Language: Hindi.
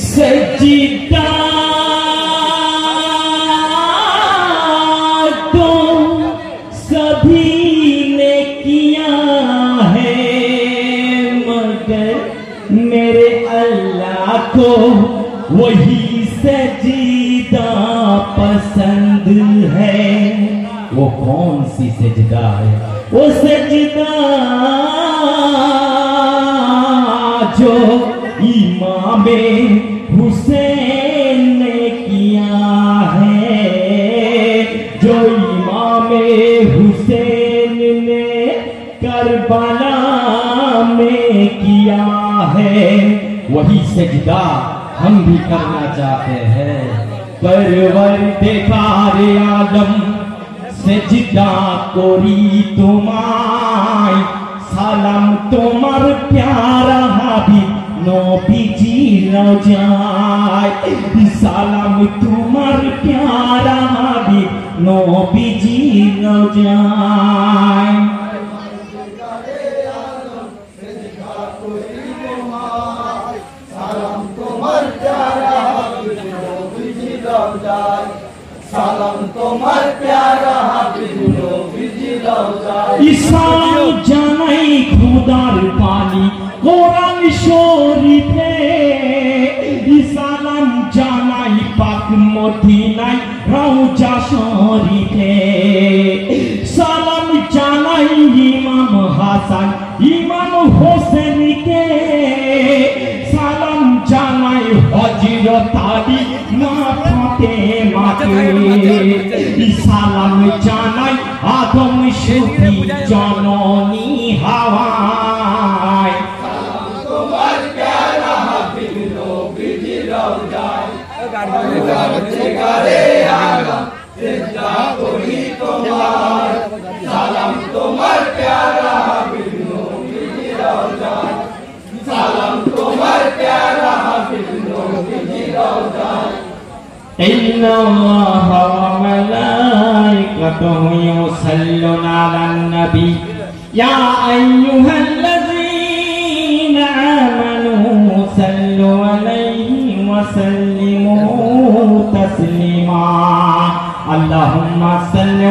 सजदा तो सभी ने किया है, मगर मेरे अल्लाह को वही सजदा पसंद है। वो कौन सी सजदा है? वो सजदा जो इमामे हुसैन ने किया है, जो इमामे हुसैन ने करबला में किया है, वही सजदा हम भी करना चाहते हैं। परवरदिगार आलम सजदा करी तुम्हारी, सालाम तुम्हार प्यारा हाबिब नबीजी रौजाय, सालाम तुम्हार प्यारा हाबिब नबीजी रौजाय। सालाम तुम्हार प्यारा हाबिब नबीजी रौजाय, सालाम तुम्हार प्यारा हाबिब नबीजी रौजाय। इसाम जानाई खुदार पानी কোরআন শরীফে, সালাম জানাই পাক মদিনায় রওজা শরীফে, সালাম জানাই ইমাম হাসান ইমাম হোসেনকে, সালাম জানাই হযরত আলী মা ফাতেমাকে, সালাম জানাই আদম শফি জননী হাওয়া। सालाम तुम्हार प्यारा हाबिब नबीजी रौजाय, सालाम तुम्हार प्यारा हाबिब नबीजी रौजाय। इन्ना अल्लाह व मलाइकतहु युसल्लूना अलन नबी या अय्युहल्लज़ीना आमनू सल्लु अलैहि व सल्लिमू तस्लीमा। अल्लाहुम्मा सल्लि